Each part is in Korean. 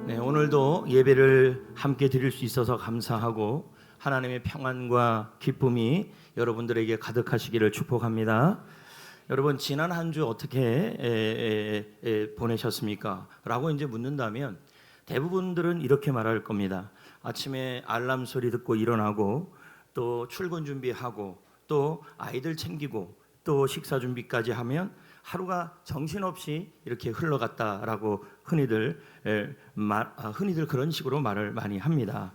네, 오늘도 예배를 함께 드릴 수 있어서 감사하고 하나님의 평안과 기쁨이 여러분들에게 가득하시기를 축복합니다. 여러분 지난 한 주 어떻게 보내셨습니까? 라고 이제 묻는다면 대부분들은 이렇게 말할 겁니다. 아침에 알람 소리 듣고 일어나고 또 출근 준비하고 또 아이들 챙기고 또 식사 준비까지 하면 하루가 정신없이 이렇게 흘러갔다라고 흔히들 그런 식으로 말을 많이 합니다.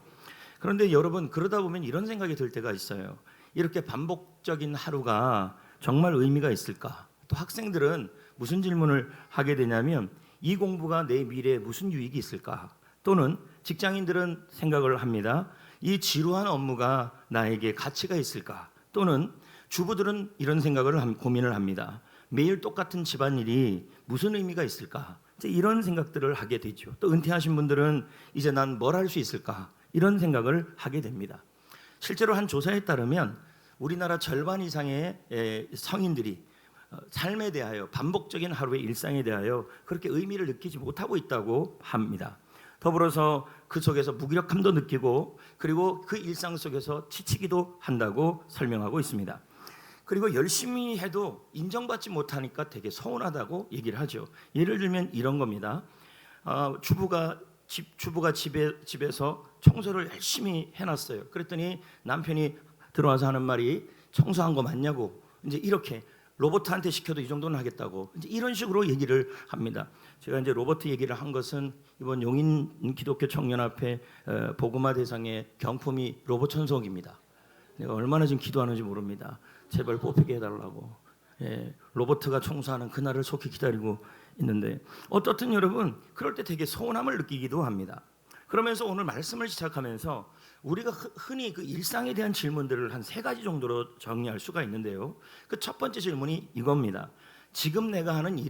그런데 여러분 그러다 보면 이런 생각이 들 때가 있어요. 이렇게 반복적인 하루가 정말 의미가 있을까? 또 학생들은 무슨 질문을 하게 되냐면 이 공부가 내 미래에 무슨 유익이 있을까? 또는 직장인들은 생각을 합니다. 이 지루한 업무가 나에게 가치가 있을까? 또는 주부들은 이런 생각을 고민을 합니다. 매일 똑같은 집안일이 무슨 의미가 있을까? 이런 생각들을 하게 되죠. 또 은퇴하신 분들은 이제 난 뭘 할 수 있을까? 이런 생각을 하게 됩니다. 실제로 한 조사에 따르면 우리나라 절반 이상의 성인들이 삶에 대하여 반복적인 하루의 일상에 대하여 그렇게 의미를 느끼지 못하고 있다고 합니다. 더불어서 그 속에서 무기력함도 느끼고 그리고 그 일상 속에서 지치기도 한다고 설명하고 있습니다. 그리고 열심히 해도 인정받지 못하니까 되게 서운하다고 얘기를 하죠. 예를 들면 이런 겁니다. 주부가 집에서 청소를 열심히 해놨어요. 그랬더니 남편이 들어와서 하는 말이 청소한 거 맞냐고 이제 이렇게 로버트한테 시켜도 이 정도는 하겠다고 이제 이런 식으로 얘기를 합니다. 제가 이제 로버트 얘기를 한 것은 이번 용인 기독교 청년합회 복음화 대상의 경품이 로봇 청소기입니다. 내가 얼마나 지금 기도하는지 모릅니다. 제발 뽑히게 해달라고. 로버트가 청소하는 그날을 속히 기다리고 있는데 어떻든 여러분 그럴 때 되게 서운함을 느끼기도 합니다. 그러면서 오늘 말씀을 시작하면서 우리가 흔히 그 일상에 대한 질문들을 한 3가지 정도로 정리할 수가 있는데요. 그 첫 번째 질문이 이겁니다. 지금 내가 하는 이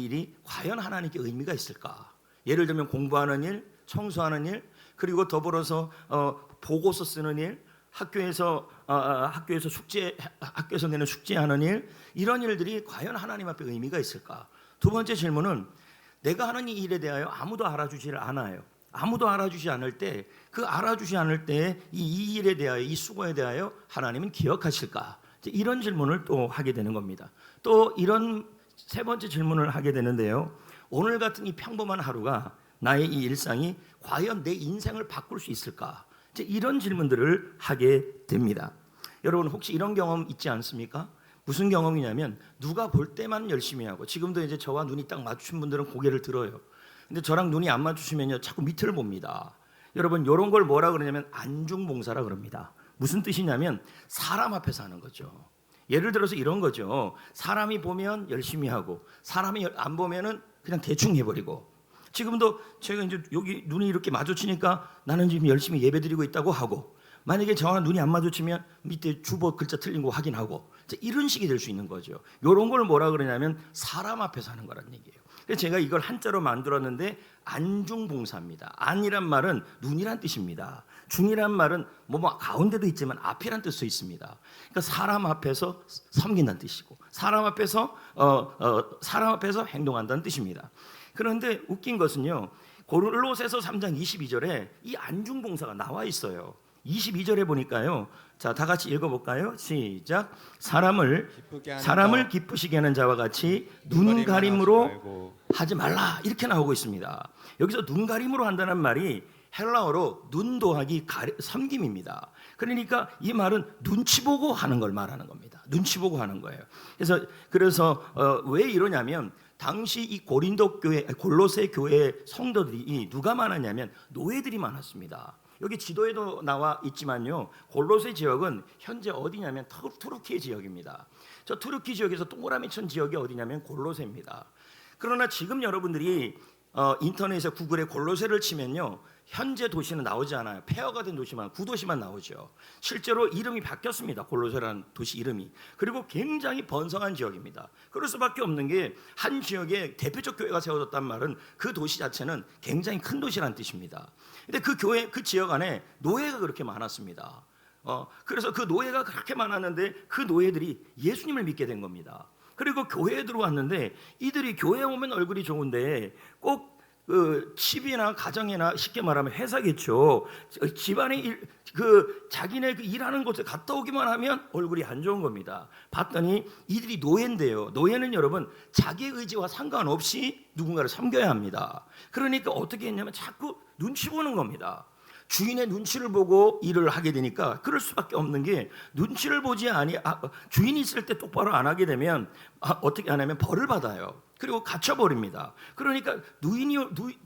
일이 과연 하나님께 의미가 있을까? 예를 들면 공부하는 일, 청소하는 일, 그리고 더불어서 보고서 쓰는 일, 학교에서 내는 숙제하는 일, 이런 일들이 과연 하나님 앞에 의미가 있을까? 두 번째 질문은 내가 하는 이 일에 대하여 아무도 알아주지 않아요. 아무도 알아주지 않을 때 이 일에 대하여 이 수고에 대하여 하나님은 기억하실까? 이런 질문을 또 하게 되는 겁니다. 또 이런 세 번째 질문을 하게 되는데요. 오늘 같은 이 평범한 하루가 나의 이 일상이 과연 내 인생을 바꿀 수 있을까? 이런 질문들을 하게 됩니다. 여러분 혹시 이런 경험 있지 않습니까? 무슨 경험이냐면 누가 볼 때만 열심히 하고 지금도 이제 저와 눈이 딱 마주친 분들은 고개를 들어요. 근데 저랑 눈이 안 마주치면요 자꾸 밑을 봅니다. 여러분 이런 걸 뭐라 그러냐면 안중봉사라 그럽니다. 무슨 뜻이냐면 사람 앞에서 하는 거죠. 예를 들어서 이런 거죠. 사람이 보면 열심히 하고 사람이 안 보면은 그냥 대충 해버리고 지금도 제가 이제 여기 눈이 이렇게 마주치니까 나는 지금 열심히 예배드리고 있다고 하고 만약에 저와 눈이 안 마주치면 밑에 주보 글자 틀린 거 확인하고 이런 식이 될 수 있는 거죠. 이런 걸 뭐라 그러냐면 사람 앞에서 하는 거란 얘기예요. 그래서 제가 이걸 한자로 만들었는데 안중봉사입니다. 안이란 말은 눈이란 뜻입니다. 중이란 말은 뭐 가운데도 있지만 앞이란 뜻도 있습니다. 그러니까 사람 앞에서 섬긴다는 뜻이고 사람 앞에서 행동한다는 뜻입니다. 그런데 웃긴 것은요. 골로새서 3장 22절에 이 안중봉사가 나와 있어요. 22절에 보니까요. 자, 다 같이 읽어볼까요? 시작. 사람을 기쁘시게 하는 자와 같이 눈 가림으로 하지 말라 이렇게 나오고 있습니다. 여기서 눈 가림으로 한다는 말이 헬라어로 눈 더하기 섬김입니다. 그러니까 이 말은 눈치 보고 하는 걸 말하는 겁니다. 눈치 보고 하는 거예요. 그래서 왜 이러냐면 당시 이 골로새 교회 성도들이 누가 많았냐면 노예들이 많았습니다. 여기 지도에도 나와 있지만요. 골로새 지역은 현재 어디냐면 투르키 지역입니다. 저 투르키 지역에서 동그라미천 지역이 어디냐면 골로새입니다. 그러나 지금 여러분들이 인터넷에 구글에 골로새를 치면요. 현재 도시는 나오지 않아요. 폐허가 된 도시만 9도시만 나오죠. 실제로 이름이 바뀌었습니다. 골로새라는 도시 이름이. 그리고 굉장히 번성한 지역입니다. 그럴 수밖에 없는 게 한 지역에 대표적 교회가 세워졌단 말은 그 도시 자체는 굉장히 큰 도시라는 뜻입니다. 근데 그 지역 안에 노예가 그렇게 많았습니다. 그래서 그 노예가 그렇게 많았는데 그 노예들이 예수님을 믿게 된 겁니다. 그리고 교회에 들어왔는데 이들이 교회에 오면 얼굴이 좋은데 꼭 그 집이나 가정이나 쉽게 말하면 회사겠죠. 집안의 자기네 그 일하는 곳에 갔다 오기만 하면 얼굴이 안 좋은 겁니다. 봤더니 이들이 노예인데요. 노예는 여러분 자기의 의지와 상관없이 누군가를 섬겨야 합니다. 그러니까 어떻게 했냐면 자꾸 눈치 보는 겁니다. 주인의 눈치를 보고 일을 하게 되니까 그럴 수밖에 없는 게, 눈치를 보지 주인이 있을 때 똑바로 안 하게 되면 어떻게 하냐면 벌을 받아요. 그리고 갇혀버립니다. 그러니까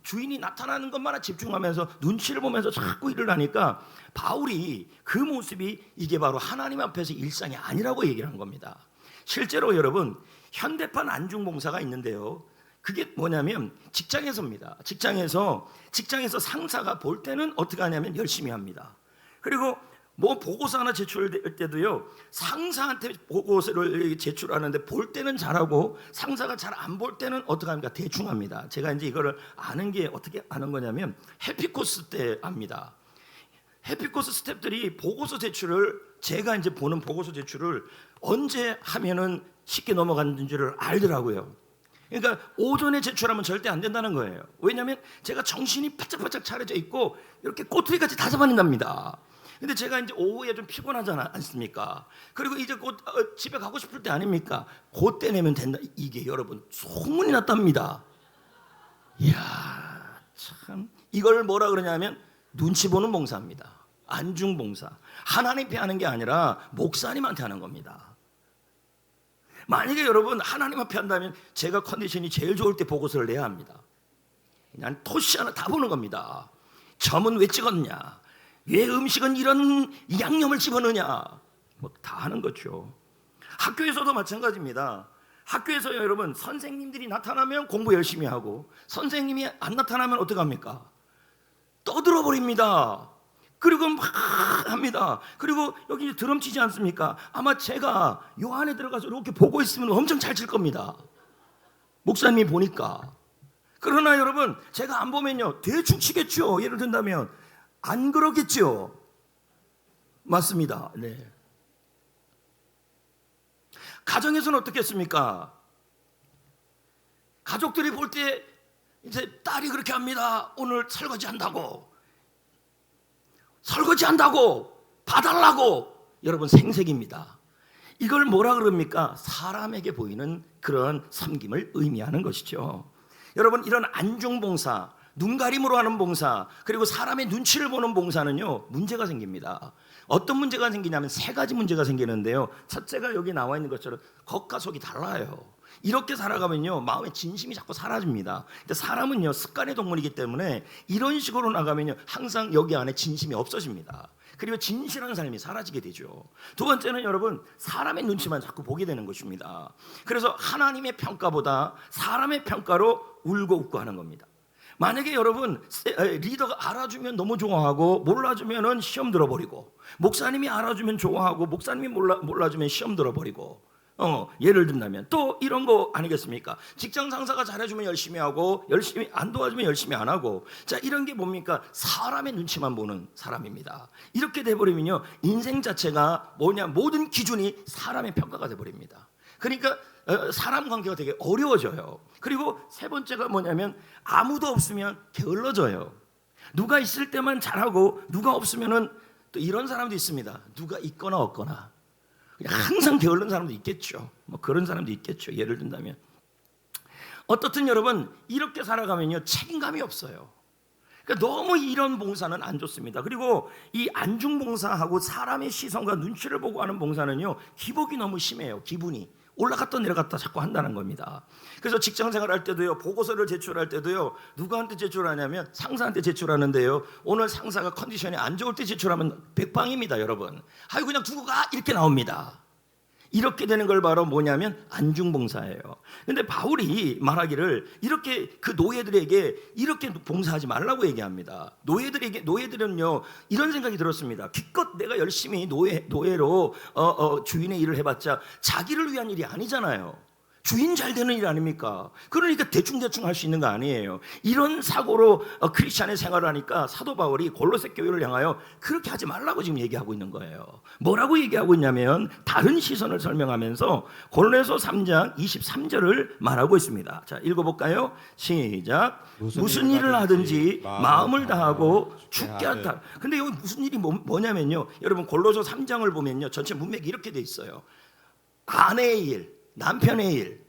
주인이 나타나는 것만 집중하면서 눈치를 보면서 자꾸 일을 하니까 바울이 그 모습이 이게 바로 하나님 앞에서 일상이 아니라고 얘기를 한 겁니다. 실제로 여러분 현대판 안중봉사가 있는데요. 그게 뭐냐면 직장에서입니다. 직장에서 상사가 볼 때는 어떻게 하냐면 열심히 합니다. 그리고 뭐 보고서 하나 제출될 때도요, 상사한테 보고서를 제출하는데 볼 때는 잘하고 상사가 잘 안 볼 때는 어떻게 합니까? 대충 합니다. 제가 이제 이거를 아는 게 어떻게 아는 거냐면 해피코스 때 압니다. 해피코스 스태프들이 보고서 제출을, 제가 이제 보는 보고서 제출을 언제 하면은 쉽게 넘어가는 줄을 알더라고요. 그러니까 오전에 제출하면 절대 안 된다는 거예요. 왜냐하면 제가 정신이 바짝바짝 차려져 있고 이렇게 꼬투리까지 다 잡아낸답니다. 근데 제가 이제 오후에 좀 피곤하잖아 않습니까? 그리고 이제 곧 집에 가고 싶을 때 아닙니까? 그때 내면 된다. 이게 여러분 소문이 났답니다. 이야, 참 이걸 뭐라 그러냐면 눈치 보는 봉사입니다. 안중봉사. 하나님께 하는 게 아니라 목사님한테 하는 겁니다. 만약에 여러분 하나님 앞에 한다면 제가 컨디션이 제일 좋을 때 보고서를 내야 합니다. 그냥 토시 하나 다 보는 겁니다. 점은 왜 찍었냐, 왜 음식은 이런 양념을 집어넣냐, 뭐 다 하는 거죠. 학교에서도 마찬가지입니다. 학교에서 여러분 선생님들이 나타나면 공부 열심히 하고, 선생님이 안 나타나면 어떡합니까? 떠들어 버립니다. 그리고 막 합니다. 그리고 여기 드럼 치지 않습니까? 아마 제가 요 안에 들어가서 이렇게 보고 있으면 엄청 잘 칠 겁니다. 목사님이 보니까. 그러나 여러분 제가 안 보면요 대충 치겠죠. 예를 든다면 안 그러겠죠. 맞습니다. 네. 가정에서는 어떻겠습니까? 가족들이 볼 때 이제 딸이 그렇게 합니다. 오늘 설거지 한다고 봐달라고. 여러분 생색입니다. 이걸 뭐라 그럽니까? 사람에게 보이는 그런 섬김을 의미하는 것이죠. 여러분 이런 안중봉사, 눈가림으로 하는 봉사, 그리고 사람의 눈치를 보는 봉사는요 문제가 생깁니다. 어떤 문제가 생기냐면 세 가지 문제가 생기는데요. 첫째가 여기 나와 있는 것처럼 겉과 속이 달라요. 이렇게 살아가면요 마음의 진심이 자꾸 사라집니다. 근데 사람은요 습관의 동물이기 때문에 이런 식으로 나가면요 항상 여기 안에 진심이 없어집니다. 그리고 진실한 삶이 사라지게 되죠. 두 번째는 여러분 사람의 눈치만 자꾸 보게 되는 것입니다. 그래서 하나님의 평가보다 사람의 평가로 울고 웃고 하는 겁니다. 만약에 여러분 리더가 알아주면 너무 좋아하고 몰라주면 시험 들어버리고, 목사님이 알아주면 좋아하고 목사님이 몰라주면 시험 들어버리고, 예를 든다면 또 이런 거 아니겠습니까? 직장 상사가 잘해주면 열심히 하고 열심히 안 도와주면 열심히 안 하고. 자, 이런 게 뭡니까? 사람의 눈치만 보는 사람입니다. 이렇게 돼버리면요 인생 자체가 뭐냐, 모든 기준이 사람의 평가가 돼버립니다. 그러니까 사람 관계가 되게 어려워져요. 그리고 세 번째가 뭐냐면 아무도 없으면 게을러져요. 누가 있을 때만 잘하고 누가 없으면은 또 이런 사람도 있습니다. 누가 있거나 없거나 그냥 항상 게으른 사람도 있겠죠. 뭐 그런 사람도 있겠죠. 예를 든다면 어떻든 여러분 이렇게 살아가면요 책임감이 없어요. 그러니까 너무 이런 봉사는 안 좋습니다. 그리고 이 안중봉사하고 사람의 시선과 눈치를 보고 하는 봉사는요 기복이 너무 심해요. 기분이 올라갔다 내려갔다 자꾸 한다는 겁니다. 그래서 직장 생활할 때도요 보고서를 제출할 때도요 누구한테 제출하냐면 상사한테 제출하는데요, 오늘 상사가 컨디션이 안 좋을 때 제출하면 백방입니다. 여러분 아유 그냥 두고 가 이렇게 나옵니다. 이렇게 되는 걸 바로 뭐냐면 안중봉사예요. 근데 바울이 말하기를 이렇게 그 노예들에게 이렇게 봉사하지 말라고 얘기합니다. 노예들은요 이런 생각이 들었습니다. 기껏 내가 열심히 노예로 주인의 일을 해봤자 자기를 위한 일이 아니잖아요. 주인 잘 되는 일 아닙니까? 그러니까 대충대충 할 수 있는 거 아니에요. 이런 사고로 크리스찬의 생활을 하니까 사도 바울이 골로새 교회를 향하여 그렇게 하지 말라고 지금 얘기하고 있는 거예요. 뭐라고 얘기하고 있냐면 다른 시선을 설명하면서 골로새 3장 23절을 말하고 있습니다. 자, 읽어볼까요? 시작. 무슨 일을 하든지 마음을 다하고 죽게 하다. 근데 여기 무슨 일이 뭐냐면요, 여러분 골로새 3장을 보면요, 전체 문맥이 이렇게 돼 있어요. 아내의 일, 남편의 일,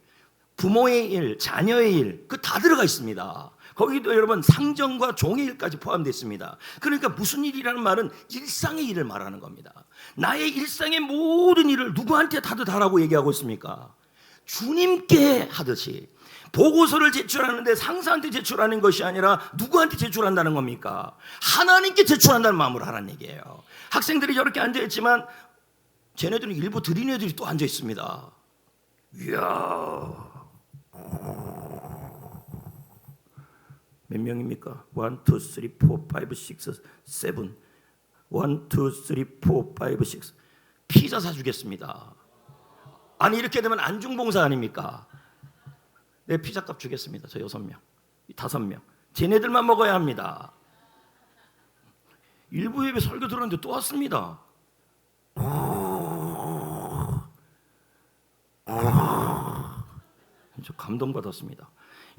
부모의 일, 자녀의 일, 그 다 들어가 있습니다. 거기도 여러분 상정과 종의 일까지 포함되어 있습니다. 그러니까 무슨 일이라는 말은 일상의 일을 말하는 겁니다. 나의 일상의 모든 일을 누구한테 다라고 얘기하고 있습니까? 주님께 하듯이. 보고서를 제출하는데 상사한테 제출하는 것이 아니라 누구한테 제출한다는 겁니까? 하나님께 제출한다는 마음으로 하라는 얘기예요. 학생들이 저렇게 앉아있지만 쟤네들은 일부 드린 애들이 또 앉아있습니다. 이야, 몇 명입니까? 1, 2, 3, 4, 5, 6, 7 1, 2, 3, 4, 5, 6 피자 사주겠습니다. 아니 이렇게 되면 안중봉사 아닙니까? 네, 피자값 주겠습니다. 저 6명, 5명 쟤네들만 먹어야 합니다. 일부 예배 설교 들었는데 또 왔습니다. 저 감동받았습니다.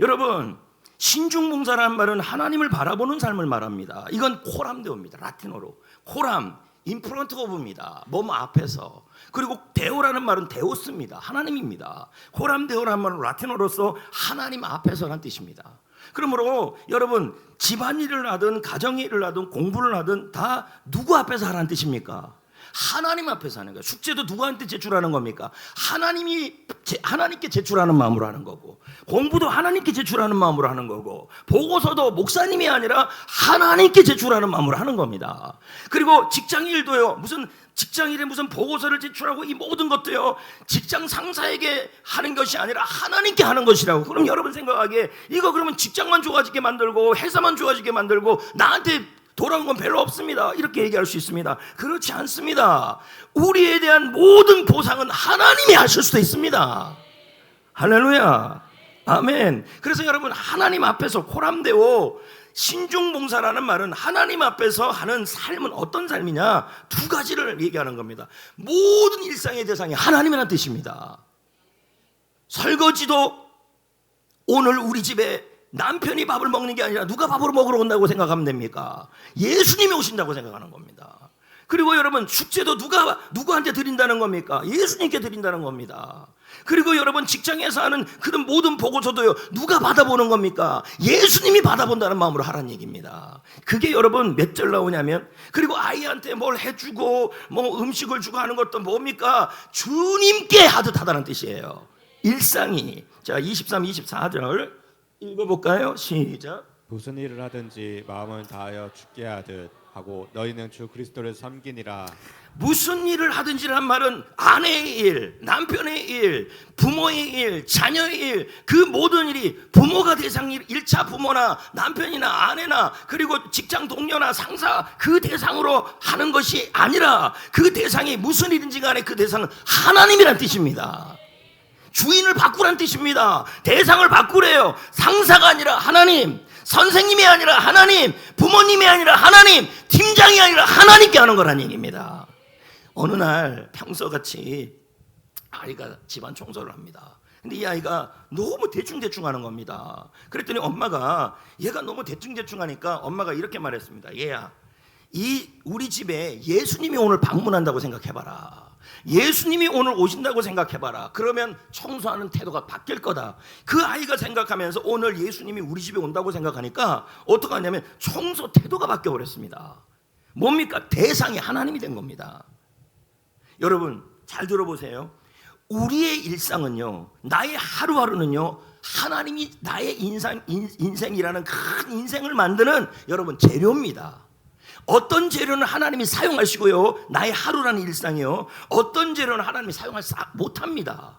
여러분, 신중봉사라는 말은 하나님을 바라보는 삶을 말합니다. 이건 코람데오입니다. 라틴어로 코람, 인프런트 오브입니다. 몸 앞에서. 그리고 데오라는 말은 데오스입니다. 하나님입니다. 코람데오라는 말은 라틴어로서 하나님 앞에서라는 뜻입니다. 그러므로 여러분, 집안일을 하든 가정일을 하든 공부를 하든 다 누구 앞에서 하라는 뜻입니까? 하나님 앞에서 하는 거예요. 숙제도 누구한테 제출하는 겁니까? 하나님께 제출하는 마음으로 하는 거고, 공부도 하나님께 제출하는 마음으로 하는 거고, 보고서도 목사님이 아니라 하나님께 제출하는 마음으로 하는 겁니다. 그리고 직장일도요, 무슨 직장일에 무슨 보고서를 제출하고 이 모든 것도요, 직장 상사에게 하는 것이 아니라 하나님께 하는 것이라고. 그럼 여러분 생각하기에 이거 그러면 직장만 좋아지게 만들고 회사만 좋아지게 만들고 나한테 돌아온 건 별로 없습니다, 이렇게 얘기할 수 있습니다. 그렇지 않습니다. 우리에 대한 모든 보상은 하나님이 하실 수도 있습니다. 할렐루야, 아멘. 그래서 여러분, 하나님 앞에서 코람데오, 신중봉사라는 말은 하나님 앞에서 하는 삶은 어떤 삶이냐, 두 가지를 얘기하는 겁니다. 모든 일상의 대상이 하나님이라는 뜻입니다. 설거지도 오늘 우리 집에 남편이 밥을 먹는 게 아니라 누가 밥을 먹으러 온다고 생각하면 됩니까? 예수님이 오신다고 생각하는 겁니다. 그리고 여러분, 숙제도 누구한테 드린다는 겁니까? 예수님께 드린다는 겁니다. 그리고 여러분, 직장에서 하는 그런 모든 보고서도요, 누가 받아보는 겁니까? 예수님이 받아본다는 마음으로 하라는 얘기입니다. 그게 여러분 몇 절 나오냐면, 그리고 아이한테 뭘 해주고 뭐 음식을 주고 하는 것도 뭡니까? 주님께 하듯 하다는 뜻이에요. 일상이. 자, 23, 24절 읽어볼까요? 시작. 무슨 일을 하든지 마음을 다하여 죽게 하듯 하고 너희는 주 그리스도를 섬기니라. 무슨 일을 하든지란 말은 아내의 일, 남편의 일, 부모의 일, 자녀의 일, 그 모든 일이 부모가 대상일, 1차 부모나 남편이나 아내나 그리고 직장 동료나 상사 그 대상으로 하는 것이 아니라 그 대상이 무슨 일인지 간에 그 대상은 하나님이란 뜻입니다. 주인을 바꾸란 뜻입니다. 대상을 바꾸래요. 상사가 아니라 하나님, 선생님이 아니라 하나님, 부모님이 아니라 하나님, 팀장이 아니라 하나님께 하는 거란 얘기입니다. 어느 날 평소같이 아이가 집안 청소를 합니다. 근데 이 아이가 너무 대충대충 하는 겁니다. 그랬더니 엄마가, 얘가 너무 대충대충 하니까 엄마가 이렇게 말했습니다. 얘야, 우리 집에 예수님이 오늘 방문한다고 생각해봐라. 예수님이 오늘 오신다고 생각해봐라. 그러면 청소하는 태도가 바뀔 거다. 그 아이가 생각하면서 오늘 예수님이 우리 집에 온다고 생각하니까 어떻게 하냐면 청소 태도가 바뀌어버렸습니다. 뭡니까? 대상이 하나님이 된 겁니다. 여러분 잘 들어보세요. 우리의 일상은요, 나의 하루하루는요, 하나님이 나의 인생이라는 큰 인생을 만드는 여러분 재료입니다. 어떤 재료는 하나님이 사용하시고요, 나의 하루라는 일상이요, 어떤 재료는 하나님이 사용을 못합니다.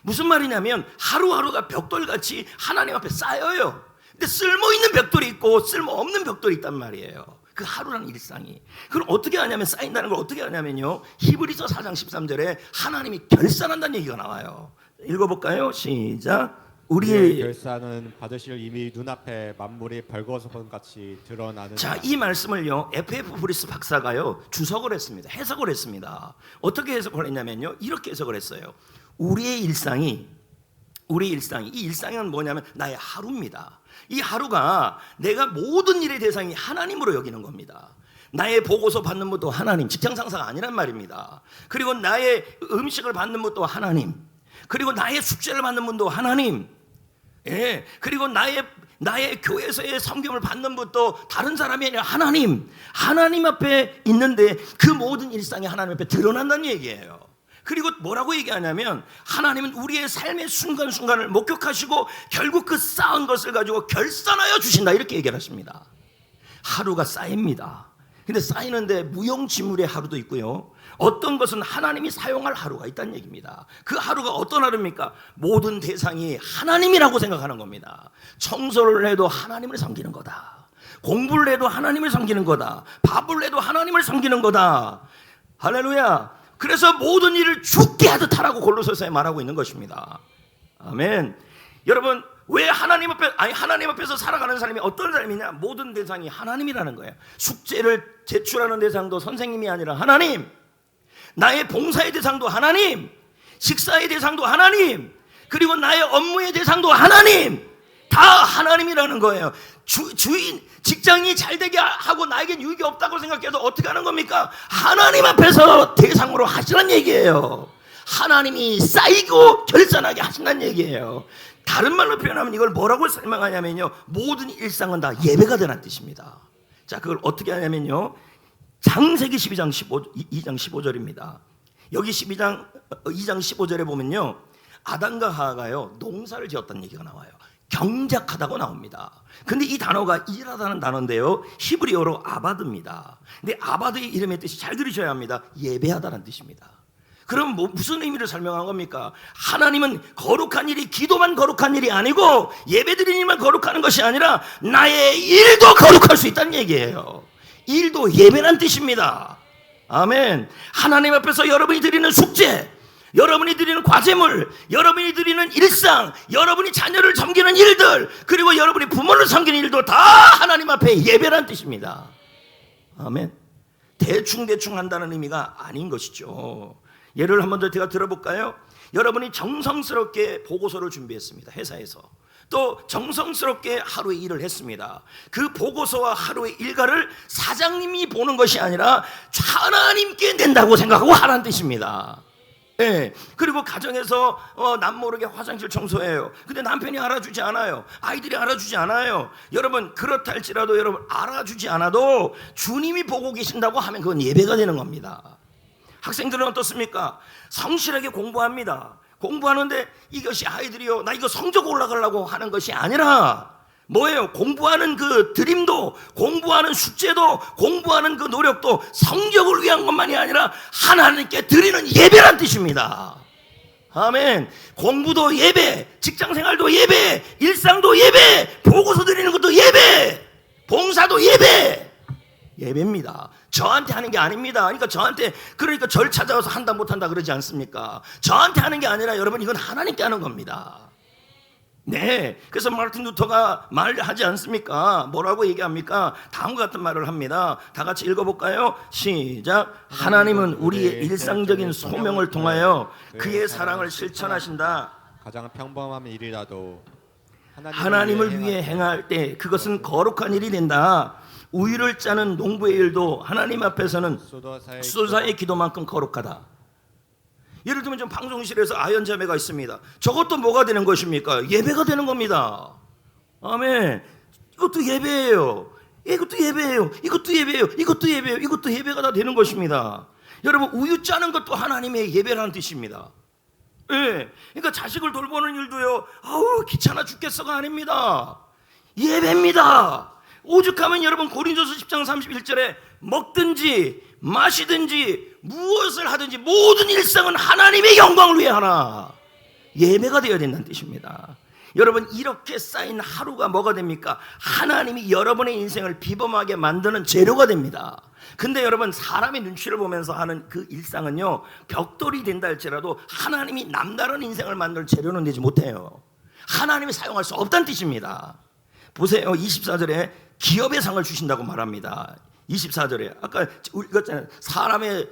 무슨 말이냐면 하루하루가 벽돌같이 하나님 앞에 쌓여요. 근데 쓸모있는 벽돌이 있고 쓸모없는 벽돌이 있단 말이에요. 그 하루라는 일상이. 그럼 어떻게 하냐면, 쌓인다는 걸 어떻게 하냐면요, 히브리서 4장 13절에 하나님이 결산한다는 얘기가 나와요. 읽어볼까요? 시작. 우리의 우리의 결사는 받으실 이미 눈앞에 만물이 벌거벗은 같이 드러나는. 자, 이 말씀을요 F.F. 브리스 박사가요 주석을 했습니다. 해석을 했습니다. 어떻게 해석을 했냐면요 이렇게 해석을 했어요. 우리의 일상이 이 일상은 뭐냐면 나의 하루입니다. 이 하루가 내가 모든 일의 대상이 하나님으로 여기는 겁니다. 나의 보고서 받는 분도 하나님, 직장 상사가 아니란 말입니다. 그리고 나의 음식을 받는 분도 하나님, 그리고 나의 숙제를 받는 분도 하나님, 예, 그리고 나의 교회에서의 섬김을 받는 분도 다른 사람이 아니라 하나님 앞에 있는데 그 모든 일상이 하나님 앞에 드러난다는 얘기예요. 그리고 뭐라고 얘기하냐면 하나님은 우리의 삶의 순간순간을 목격하시고 결국 그 쌓은 것을 가지고 결산하여 주신다 이렇게 얘기를 하십니다. 하루가 쌓입니다. 근데 쌓이는데 무용지물의 하루도 있고요, 어떤 것은 하나님이 사용할 하루가 있다는 얘기입니다. 그 하루가 어떤 하루입니까? 모든 대상이 하나님이라고 생각하는 겁니다. 청소를 해도 하나님을 섬기는 거다, 공부를 해도 하나님을 섬기는 거다, 밥을 해도 하나님을 섬기는 거다. 할렐루야. 그래서 모든 일을 죽게 하듯 하라고 골로새서에 말하고 있는 것입니다. 아멘. 여러분, 왜 하나님 앞에서 살아가는 사람이 어떤 사람이냐? 모든 대상이 하나님이라는 거예요. 숙제를 제출하는 대상도 선생님이 아니라 하나님, 나의 봉사의 대상도 하나님, 식사의 대상도 하나님, 그리고 나의 업무의 대상도 하나님, 다 하나님이라는 거예요. 주인, 직장이 잘 되게 하고 나에겐 유익이 없다고 생각해서 어떻게 하는 겁니까? 하나님 앞에서 대상으로 하시라는 얘기예요. 하나님이 쌓이고 결산하게 하신다는 얘기예요. 다른 말로 표현하면 이걸 뭐라고 설명하냐면요, 모든 일상은 다 예배가 되는 뜻입니다. 자, 그걸 어떻게 하냐면요, 창세기 2장 15절입니다. 여기 2장 15절에 보면요, 아담과 하와가요 농사를 지었다는 얘기가 나와요. 경작하다고 나옵니다. 근데 이 단어가 일하다는 단어인데요, 히브리어로 아바드입니다. 근데 아바드의 이름의 뜻이 잘 들으셔야 합니다. 예배하다는 뜻입니다. 그럼 무슨 의미를 설명한 겁니까? 하나님은 거룩한 일이 기도만 거룩한 일이 아니고 예배드리는 일만 거룩한 것이 아니라 나의 일도 거룩할 수 있다는 얘기예요. 일도 예배란 뜻입니다. 아멘. 하나님 앞에서 여러분이 드리는 숙제, 여러분이 드리는 과제물, 여러분이 드리는 일상, 여러분이 자녀를 섬기는 일들, 그리고 여러분이 부모를 섬기는 일도 다 하나님 앞에 예배란 뜻입니다. 아멘. 대충 한다는 의미가 아닌 것이죠. 예를 한번 더 제가 들어볼까요? 여러분이 정성스럽게 보고서를 준비했습니다. 회사에서. 또 정성스럽게 하루의 일을 했습니다. 그 보고서와 하루의 일과를 사장님이 보는 것이 아니라 하나님께 낸다고 생각하고 하라는 뜻입니다. 네. 그리고 가정에서 남모르게 화장실 청소해요. 근데 남편이 알아주지 않아요. 아이들이 알아주지 않아요. 여러분, 그렇다 할지라도 여러분 알아주지 않아도 주님이 보고 계신다고 하면 그건 예배가 되는 겁니다. 학생들은 어떻습니까? 성실하게 공부합니다. 공부하는데 이것이 아이들이요, 나 이거 성적 올라가려고 하는 것이 아니라 뭐예요? 공부하는 그 드림도, 공부하는 숙제도, 공부하는 그 노력도 성적을 위한 것만이 아니라 하나님께 드리는 예배란 뜻입니다. 아멘. 공부도 예배, 직장생활도 예배, 일상도 예배, 보고서 드리는 것도 예배, 봉사도 예배, 예배입니다. 저한테 하는 게 아닙니다. 그러니까 절 찾아와서 한다 못한다 그러지 않습니까? 저한테 하는 게 아니라 여러분, 이건 하나님께 하는 겁니다. 네, 그래서 마르틴 루터가 말하지 않습니까? 뭐라고 얘기합니까? 다음과 같은 말을 합니다. 다 같이 읽어볼까요? 시작. 하나님은 우리의 일상적인 소명을 통하여 그의 사랑을 실천하신다. 가장 평범한 일이라도 하나님을 위해 행할 때 그것은 거룩한 일이 된다. 우유를 짜는 농부의 일도 하나님 앞에서는 수도사의 기도만큼 거룩하다. 예를 들면 좀 방송실에서 아연자매가 있습니다. 저것도 뭐가 되는 것입니까? 예배가 되는 겁니다. 아멘. 이것도 예배예요. 이것도 예배예요. 이것도 예배예요. 이것도 예배예요. 이것도 예배가 다 되는 것입니다. 여러분, 우유 짜는 것도 하나님의 예배라는 뜻입니다. 예. 그러니까 자식을 돌보는 일도요, 아우 귀찮아 죽겠어가 아닙니다. 예배입니다. 오죽하면 여러분, 고린도서 10장 31절에 먹든지 마시든지 무엇을 하든지 모든 일상은 하나님의 영광을 위해 하나, 예배가 되어야 된다는 뜻입니다. 여러분, 이렇게 쌓인 하루가 뭐가 됩니까? 하나님이 여러분의 인생을 비범하게 만드는 재료가 됩니다. 근데 여러분, 사람의 눈치를 보면서 하는 그 일상은요, 벽돌이 된다 할지라도 하나님이 남다른 인생을 만들 재료는 되지 못해요. 하나님이 사용할 수 없다는 뜻입니다. 보세요, 24절에 기업의 상을 주신다고 말합니다. 24절에 아까 우리가 읽었잖아요. 사람의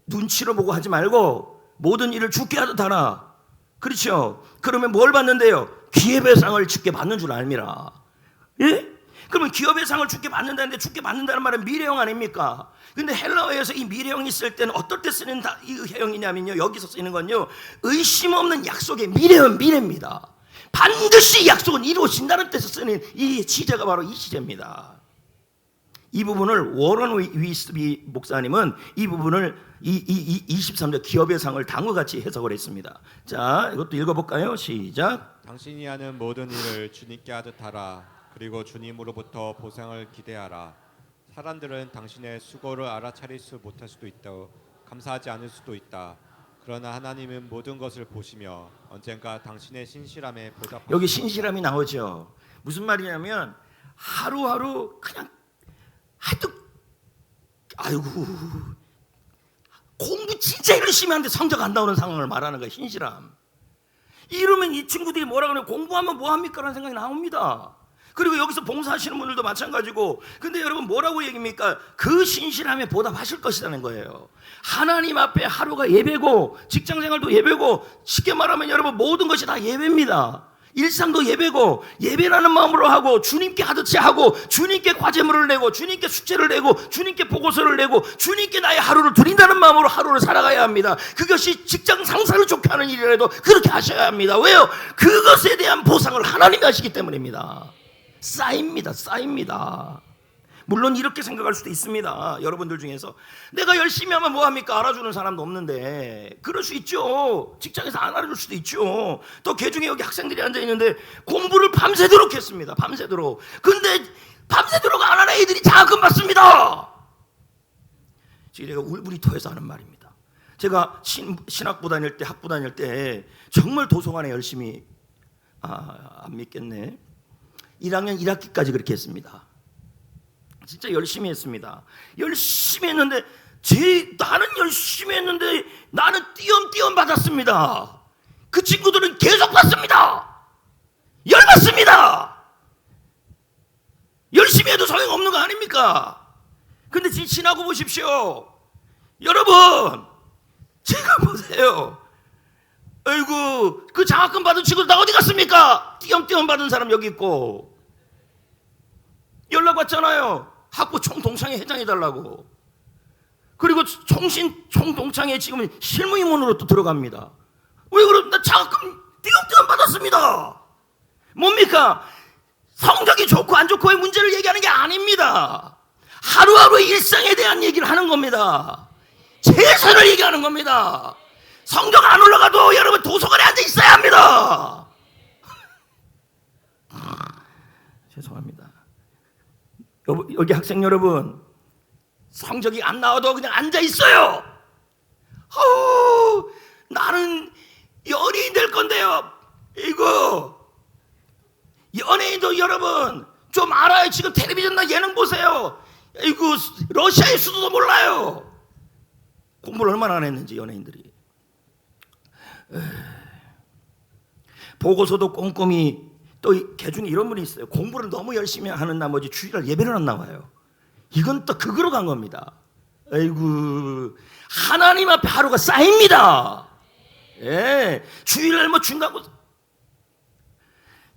눈치로 보고 하지 말고 모든 일을 주께 하듯 하라. 그렇죠? 그러면 뭘 받는데요? 기업의 상을 주께 받는 줄 알미라. 예? 그러면 기업의 상을 주께 받는다는데, 주께 받는다는 말은 미래형 아닙니까? 근데 헬라어에서 이 미래형이 쓸 때는 어떨 때 쓰는 이 형이냐면요, 여기서 쓰는 건요, 의심 없는 약속의 미래입니다. 반드시 약속은 이루어진다는 뜻에서 쓰는 이 시제가 바로 이 시제입니다. 이 부분을 워런 위스비 목사님은 이 부분을 23절 기업의 상을 다음과 같이 해석을 했습니다. 자, 이것도 읽어볼까요? 시작. 당신이 하는 모든 일을 주님께 하듯 하라. 그리고 주님으로부터 보상을 기대하라. 사람들은 당신의 수고를 알아차릴 수 못할 수도 있다. 감사하지 않을 수도 있다. 그러나 하나님은 모든 것을 보시며 언젠가 당신의 신실함에 보답하시리라. 여기 신실함이 나오죠. 무슨 말이냐면 하루하루 그냥 하여튼 아이고 공부 진짜 열심히 하는데 성적 안 나오는 상황을 말하는 거예요. 신실함. 이러면 이 친구들이 뭐라 그러면 공부하면 뭐합니까? 라는 생각이 나옵니다. 그리고 여기서 봉사하시는 분들도 마찬가지고. 근데 여러분 뭐라고 얘기합니까? 그 신실함에 보답하실 것이라는 거예요. 하나님 앞에 하루가 예배고, 직장생활도 예배고, 쉽게 말하면 여러분 모든 것이 다 예배입니다. 일상도 예배고, 예배라는 마음으로 하고, 주님께 하듯이 하고, 주님께 과제물을 내고, 주님께 숙제를 내고, 주님께 보고서를 내고, 주님께 나의 하루를 드린다는 마음으로 하루를 살아가야 합니다. 그것이 직장 상사를 좋게 하는 일이라도 그렇게 하셔야 합니다. 왜요? 그것에 대한 보상을 하나님이 하시기 때문입니다. 쌓입니다. 물론 이렇게 생각할 수도 있습니다. 여러분들 중에서 내가 열심히 하면 뭐합니까? 알아주는 사람도 없는데. 그럴 수 있죠. 직장에서 안 알아줄 수도 있죠. 또 개중에 여기 학생들이 앉아있는데 공부를 밤새도록 했습니다. 밤새도록. 근데 밤새도록 안 하는 애들이 장학금 받습니다. 지금 제가 울부리터에서 하는 말입니다. 제가 신학부 다닐 때, 학부 다닐 때 정말 도서관에 열심히 안 믿겠네, 1학년 1학기까지 그렇게 했습니다. 진짜 열심히 했습니다. 열심히 했는데 나는 열심히 했는데 나는 띄엄띄엄 받았습니다. 그 친구들은 계속 받습니다. 열받습니다. 열심히 해도 소용없는 거 아닙니까? 근데 지나고 보십시오. 여러분, 제가 보세요. 아이고, 그 장학금 받은 친구들 다 어디 갔습니까? 띄엄띄엄 받은 사람 여기 있고. 연락 왔잖아요. 학부 총동창회 회장해달라고. 그리고 총동창회 지금 실무임원으로 또 들어갑니다. 왜 그럼? 나 장학금 띄엄띄엄 받았습니다. 뭡니까? 성적이 좋고 안 좋고의 문제를 얘기하는 게 아닙니다. 하루하루 일상에 대한 얘기를 하는 겁니다. 최선을 얘기하는 겁니다. 성적 안 올라가도 여러분 도서관에 앉아 있어야 합니다. 죄송합니다. 여기 학생 여러분, 성적이 안 나와도 그냥 앉아 있어요. 나는 연예인 될 건데요. 이거 연예인도 여러분 좀 알아요. 지금 텔레비전이나 예능 보세요. 이거 러시아의 수도도 몰라요. 공부를 얼마나 안 했는지 연예인들이. 보고서도 꼼꼼히. 또 개중에 이런 분이 있어요. 공부를 너무 열심히 하는 나머지 주일날 예배를 안 나와요. 이건 또 극으로 간 겁니다. 아이고, 하나님 앞에 하루가 쌓입니다. 예, 주일날 뭐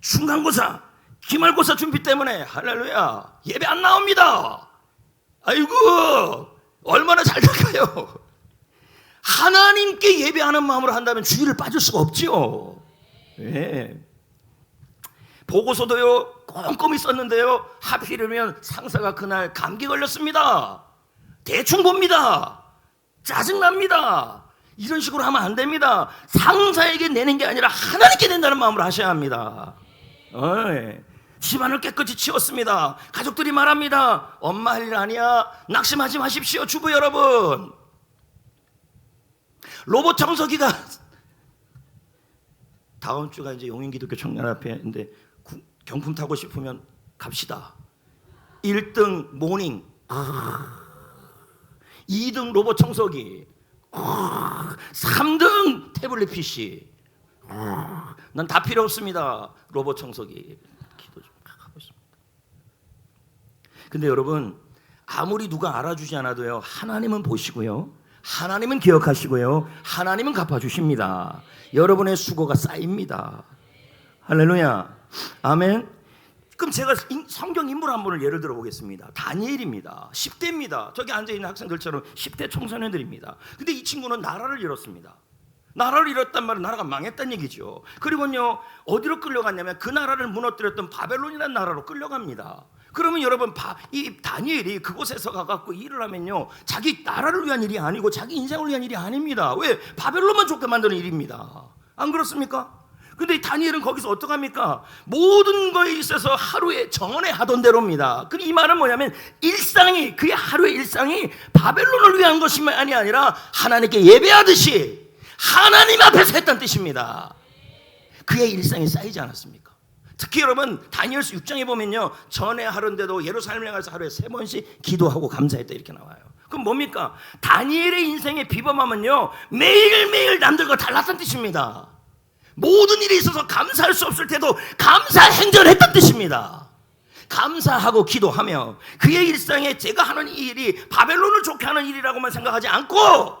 중간고사, 기말고사 준비 때문에 할렐루야 예배 안 나옵니다. 아이고, 얼마나 잘 될까요? 하나님께 예배하는 마음으로 한다면 주일을 빠질 수가 없지요. 예. 보고서도요 꼼꼼히 썼는데요, 하필이면 상사가 그날 감기 걸렸습니다. 대충 봅니다. 짜증납니다. 이런 식으로 하면 안 됩니다. 상사에게 내는 게 아니라 하나님께 낸다는 마음으로 하셔야 합니다. 집안을 깨끗이 치웠습니다. 가족들이 말합니다. 엄마 할 일 아니야. 낙심하지 마십시오. 주부 여러분, 로봇 청소기가 다음 주가 이제 용인기독교 청년합회인데 경품 타고 싶으면 갑시다. 1등 모닝, 2등 로봇 청소기, 3등 태블릿 PC. 난 다 필요 없습니다. 로봇 청소기. 기도 좀 하고 있습니다. 근데 여러분, 아무리 누가 알아주지 않아도요, 하나님은 보시고요, 하나님은 기억하시고요, 하나님은 갚아주십니다. 여러분의 수고가 쌓입니다. 할렐루야. 아멘. 그럼 제가 성경 인물 한 분을 예를 들어 보겠습니다. 다니엘입니다. 10대입니다. 저기 앉아있는 학생들처럼 10대 청소년들입니다. 근데 이 친구는 나라를 잃었습니다. 나라를 잃었단 말은 나라가 망했다는 얘기죠. 그리고요, 어디로 끌려갔냐면 그 나라를 무너뜨렸던 바벨론이라는 나라로 끌려갑니다. 그러면 여러분, 이 다니엘이 그곳에서 가갖고 일을 하면요, 자기 나라를 위한 일이 아니고 자기 인생을 위한 일이 아닙니다. 왜? 바벨론만 좋게 만드는 일입니다. 안 그렇습니까? 근데 이 다니엘은 거기서 어떡합니까? 모든 거에 있어서 하루에 전에 하던 대로입니다. 이 말은 뭐냐면 일상이, 그의 하루의 일상이 바벨론을 위한 것이 아니라 하나님께 예배하듯이 하나님 앞에서 했다는 뜻입니다. 그의 일상이 쌓이지 않았습니까? 특히 여러분, 다니엘서 6장에 보면요, 전에 하루인데도 예루살렘에 가서 하루에 3번씩 기도하고 감사했다 이렇게 나와요. 그럼 뭡니까? 다니엘의 인생의 비범함은요, 매일매일 남들과 달랐다는 뜻입니다. 모든 일이 있어서 감사할 수 없을 때도 감사 행전을 했다는 뜻입니다. 감사하고 기도하며 그의 일상에 제가 하는 이 일이 바벨론을 좋게 하는 일이라고만 생각하지 않고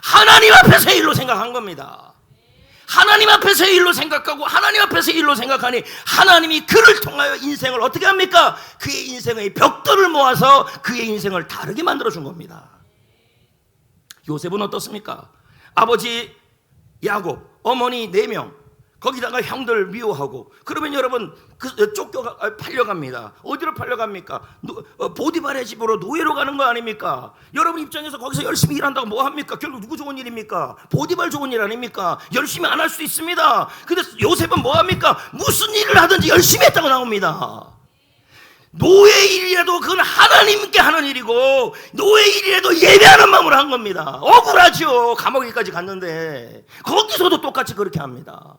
하나님 앞에서의 일로 생각한 겁니다. 하나님 앞에서의 일로 생각하고 하나님 앞에서의 일로 생각하니 하나님이 그를 통하여 인생을 어떻게 합니까? 그의 인생의 벽돌을 모아서 그의 인생을 다르게 만들어준 겁니다. 요셉은 어떻습니까? 아버지 야곱, 어머니 4명, 거기다가 형들 미워하고, 그러면 여러분 팔려갑니다. 어디로 팔려갑니까? 보디발의 집으로 노예로 가는 거 아닙니까? 여러분 입장에서 거기서 열심히 일한다고 뭐 합니까? 결국 누구 좋은 일입니까? 보디발 좋은 일 아닙니까? 열심히 안 할 수도 있습니다. 근데 요셉은 뭐 합니까? 무슨 일을 하든지 열심히 했다고 나옵니다. 노예 일이라도 그건 하나님께 하는 일이고, 노예 일이라도 예배하는 마음으로 한 겁니다. 억울하죠. 감옥에까지 갔는데 거기서도 똑같이 그렇게 합니다.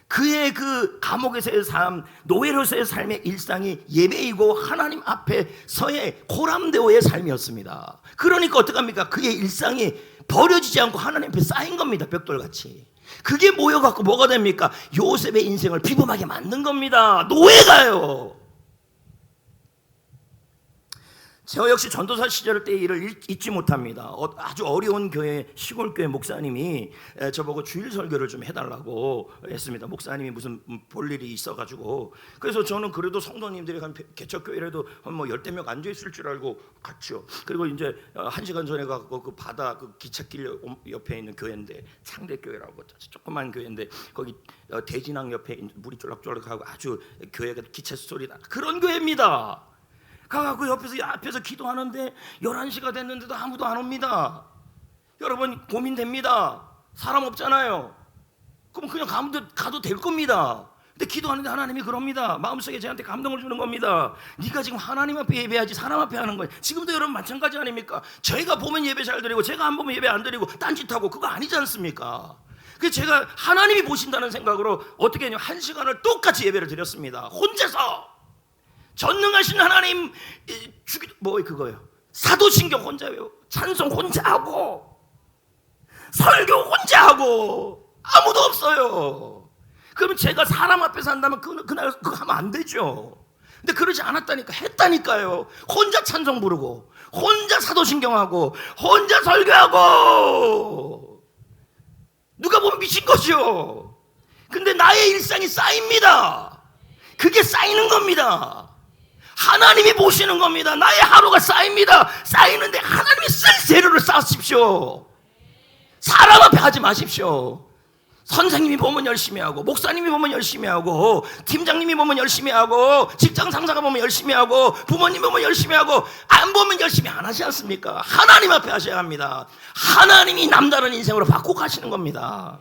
그의 그 감옥에서의 삶, 노예로서의 삶의 일상이 예배이고 하나님 앞에서의 고람대오의 삶이었습니다. 그러니까 어떡합니까? 그의 일상이 버려지지 않고 하나님 앞에 쌓인 겁니다. 벽돌같이. 그게 모여갖고 뭐가 됩니까? 요셉의 인생을 비범하게 만든 겁니다. 노예가요. 저 역시 전도사 시절 때 일을 잊지 못합니다. 아주 어려운 교회, 시골교회 목사님이 저보고 주일 설교를 좀 해달라고 했습니다. 목사님이 무슨 볼 일이 있어가지고. 그래서 저는 그래도 성도님들이 한 개척교회라도 뭐 10대 명 앉아있을 줄 알고 갔죠. 그리고 이제 1시간 전에 가고 그 바다 그 기찻길 옆에 있는 교회인데, 창대교회라고 조그만 교회인데, 거기 대진항 옆에 물이 쫄락쫄락하고 아주 교회가 기차 소리 나, 그런 교회입니다. 가갖고 앞에서 기도하는데 11시가 됐는데도 아무도 안 옵니다. 여러분 고민됩니다. 사람 없잖아요. 그럼 그냥 가도 될 겁니다. 근데 기도하는데 하나님이 그럽니다. 마음속에 저한테 감동을 주는 겁니다. 네가 지금 하나님 앞에 예배하지 사람 앞에 하는 거예요. 지금도 여러분 마찬가지 아닙니까? 저희가 보면 예배 잘 드리고 제가 안 보면 예배 안 드리고 딴짓하고, 그거 아니지 않습니까? 그래서 제가 하나님이 보신다는 생각으로 어떻게 했냐면 1시간을 똑같이 예배를 드렸습니다. 혼자서. 전능하신 하나님 그거예요. 사도신경 혼자 외워, 찬송 혼자 하고, 설교 혼자 하고, 아무도 없어요. 그러면 제가 사람 앞에서 한다면 그날 그거 하면 안 되죠. 근데 그러지 않았다니까, 했다니까요. 혼자 찬송 부르고, 혼자 사도신경하고, 혼자 설교하고. 누가 보면 미친 거죠. 근데 나의 일상이 쌓입니다. 그게 쌓이는 겁니다. 하나님이 보시는 겁니다. 나의 하루가 쌓입니다. 쌓이는데 하나님이 쓸 재료를 쌓으십시오. 사람 앞에 하지 마십시오. 선생님이 보면 열심히 하고, 목사님이 보면 열심히 하고, 팀장님이 보면 열심히 하고, 직장 상사가 보면 열심히 하고, 부모님 보면 열심히 하고, 안 보면 열심히 안 하지 않습니까? 하나님 앞에 하셔야 합니다. 하나님이 남다른 인생으로 바꾸고 가시는 겁니다.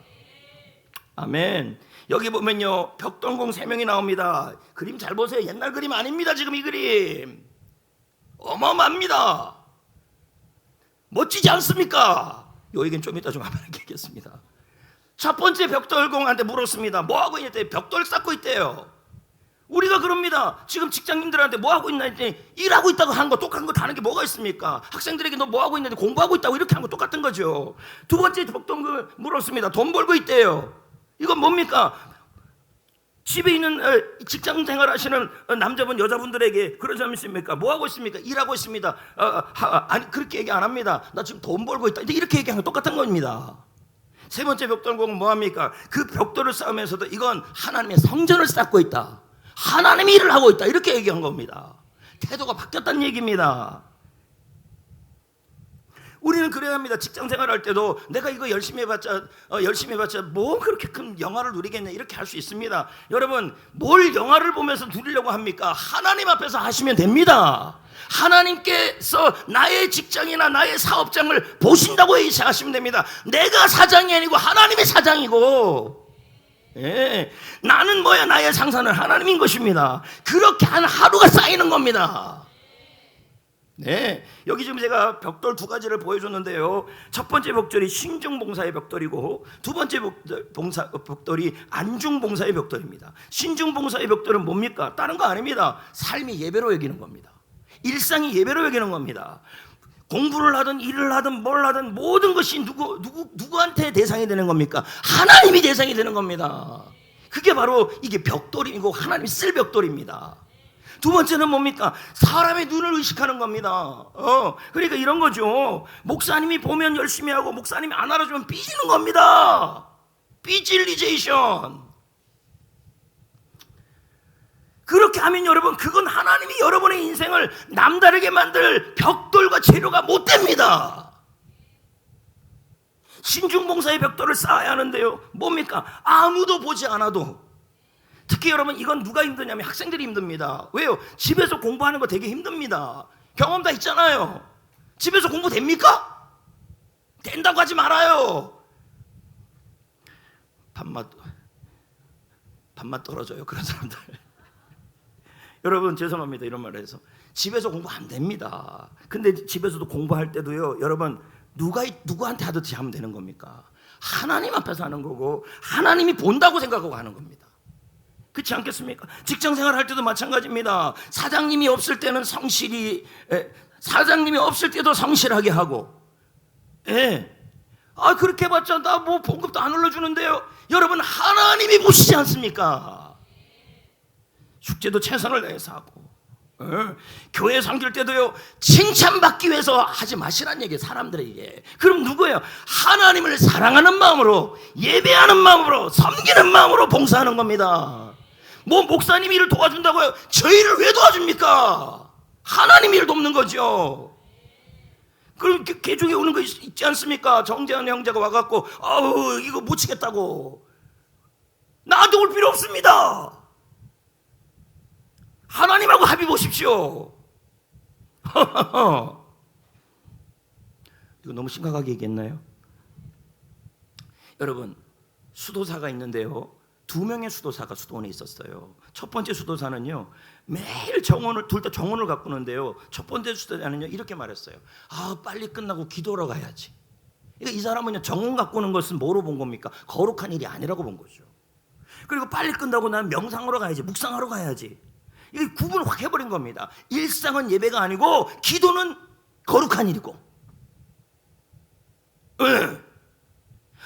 아멘. 여기 보면요, 벽돌공 3명이 나옵니다. 그림 잘 보세요. 옛날 그림 아닙니다. 지금 이 그림 어마어마합니다. 멋지지 않습니까? 요 얘기는 좀 이따 좀 한번 얘기하겠습니다. 첫 번째 벽돌공한테 물었습니다. 뭐 하고 있냐? 벽돌 쌓고 있대요. 우리가 그럽니다. 지금 직장인들한테 뭐 하고 있나 했더니 일하고 있다고 하는 거 똑같은 거 다른 게 뭐가 있습니까? 학생들에게 너 뭐 하고 있는데 공부하고 있다고 이렇게 하는 거 똑같은 거죠. 두 번째 벽돌 물었습니다. 돈 벌고 있대요. 이건 뭡니까? 집에 있는 직장 생활하시는 남자분 여자분들에게 그러지 않습니까? 뭐 하고 있습니까? 일하고 있습니다. 아니 그렇게 얘기 안 합니다. 나 지금 돈 벌고 있다. 이렇게 얘기하는 거 똑같은 겁니다. 세 번째 벽돌공은 뭐 합니까? 그 벽돌을 쌓으면서도 이건 하나님의 성전을 쌓고 있다. 하나님이 일을 하고 있다. 이렇게 얘기한 겁니다. 태도가 바뀌었다는 얘기입니다. 우리는 그래야 합니다. 직장 생활할 때도 내가 이거 열심히 해봤자 뭐 그렇게 큰 영화를 누리겠냐 이렇게 할 수 있습니다. 여러분 뭘 영화를 보면서 누리려고 합니까? 하나님 앞에서 하시면 됩니다. 하나님께서 나의 직장이나 나의 사업장을 보신다고 하시면 됩니다. 내가 사장이 아니고 하나님이 사장이고, 예, 나는 뭐야? 나의 상사는 하나님인 것입니다. 그렇게 한 하루가 쌓이는 겁니다. 네, 여기 지금 제가 벽돌 두 가지를 보여줬는데요. 첫 번째 벽돌이 신중봉사의 벽돌이고 두 번째 벽돌이 안중봉사의 벽돌입니다. 신중봉사의 벽돌은 뭡니까? 다른 거 아닙니다. 삶이 예배로 여기는 겁니다. 일상이 예배로 여기는 겁니다. 공부를 하든 일을 하든 뭘 하든 모든 것이 누구한테 대상이 되는 겁니까? 하나님이 대상이 되는 겁니다. 그게 바로 이게 벽돌이고 하나님이 쓸 벽돌입니다. 두 번째는 뭡니까? 사람의 눈을 의식하는 겁니다. 그러니까 이런 거죠. 목사님이 보면 열심히 하고 목사님이 안 알아주면 삐지는 겁니다. 삐질리제이션. 그렇게 하면 여러분 그건 하나님이 여러분의 인생을 남다르게 만들 벽돌과 재료가 못 됩니다. 신중봉사의 벽돌을 쌓아야 하는데요. 뭡니까? 아무도 보지 않아도. 특히 여러분 이건 누가 힘드냐면 학생들이 힘듭니다. 왜요? 집에서 공부하는 거 되게 힘듭니다. 경험 다 있잖아요. 집에서 공부 됩니까? 된다고 하지 말아요. 밥맛 떨어져요 그런 사람들. 여러분 죄송합니다 이런 말을 해서. 집에서 공부 안 됩니다. 근데 집에서도 공부할 때도요 여러분 누구한테 하듯이 하면 되는 겁니까? 하나님 앞에서 하는 거고 하나님이 본다고 생각하고 하는 겁니다. 그렇지 않겠습니까? 직장 생활할 때도 마찬가지입니다. 사장님이 없을 때는 사장님이 없을 때도 성실하게 하고, 예. 그렇게 해봤자 나 뭐 봉급도 안 올려주는데요. 여러분 하나님이 보시지 않습니까? 숙제도 최선을 다해서 하고, 교회 섬길 때도요 칭찬받기 위해서 하지 마시라는 얘기예요. 사람들에게. 그럼 누구예요? 하나님을 사랑하는 마음으로, 예배하는 마음으로, 섬기는 마음으로 봉사하는 겁니다. 뭐 목사님 일을 도와준다고요? 저 일을 왜 도와줍니까? 하나님 일 돕는 거죠. 그럼 개중에 오는 거 있지 않습니까? 정재환 형제가 와갖고 이거 못 치겠다고. 나한테 올 필요 없습니다. 하나님하고 합의 보십시오. 이거 너무 심각하게 얘기했나요? 여러분 수도사가 있는데요 2명의 수도사가 수도원에 있었어요. 첫 번째 수도사는요 매일 둘 다 정원을 가꾸는데요 첫 번째 수도사는요 이렇게 말했어요. 빨리 끝나고 기도하러 가야지. 그러니까 이 사람은요 정원 가꾸는 것은 뭐로 본 겁니까? 거룩한 일이 아니라고 본 거죠. 그리고 빨리 끝나고 난 명상하러 가야지, 묵상하러 가야지. 이게 구분을 확 해버린 겁니다. 일상은 예배가 아니고 기도는 거룩한 일이고.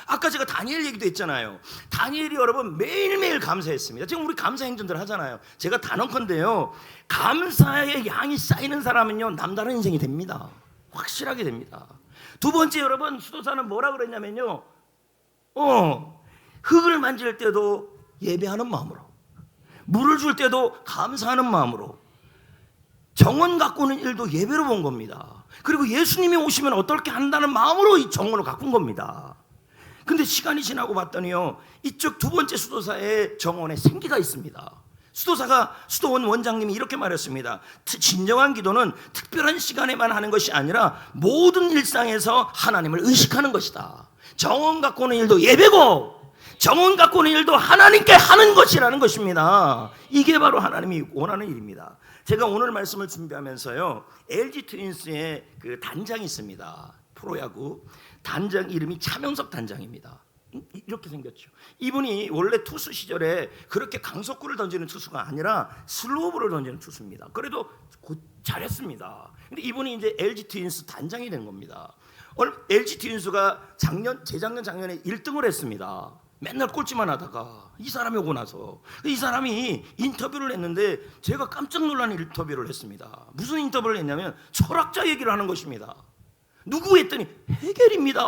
아까 제가 다니엘 얘기도 했잖아요. 다니엘이 여러분 매일매일 감사했습니다. 지금 우리 감사 행전들 하잖아요. 제가 단언컨대요 감사의 양이 쌓이는 사람은요 남다른 인생이 됩니다. 확실하게 됩니다. 두 번째 여러분 수도사는 뭐라 그랬냐면요 흙을 만질 때도 예배하는 마음으로, 물을 줄 때도 감사하는 마음으로, 정원 가꾸는 일도 예배로 본 겁니다. 그리고 예수님이 오시면 어떻게 한다는 마음으로 이 정원을 가꾼 겁니다. 근데 시간이 지나고 봤더니요 이쪽 두 번째 수도사의 정원에 생기가 있습니다. 수도원 원장님이 이렇게 말했습니다. 진정한 기도는 특별한 시간에만 하는 것이 아니라 모든 일상에서 하나님을 의식하는 것이다. 정원 가꾸는 일도 예배고 정원 가꾸는 일도 하나님께 하는 것이라는 것입니다. 이게 바로 하나님이 원하는 일입니다. 제가 오늘 말씀을 준비하면서요 LG 트윈스의 그 단장이 있습니다. 프로야구 단장 이름이 차명석 단장입니다. 이렇게 생겼죠. 이분이 원래 투수 시절에 그렇게 강속구를 던지는 투수가 아니라 슬로우볼을 던지는 투수입니다. 그래도 잘했습니다. 근데 이분이 이제 LG 트윈스 단장이 된 겁니다. LG 트윈스가 재작년에 1등을 했습니다. 맨날 꼴찌만 하다가 이 사람이 오고 나서 이 사람이 인터뷰를 했는데 제가 깜짝 놀란 인터뷰를 했습니다. 무슨 인터뷰를 했냐면 철학자 얘기를 하는 것입니다. 누구 했더니 헤겔입니다.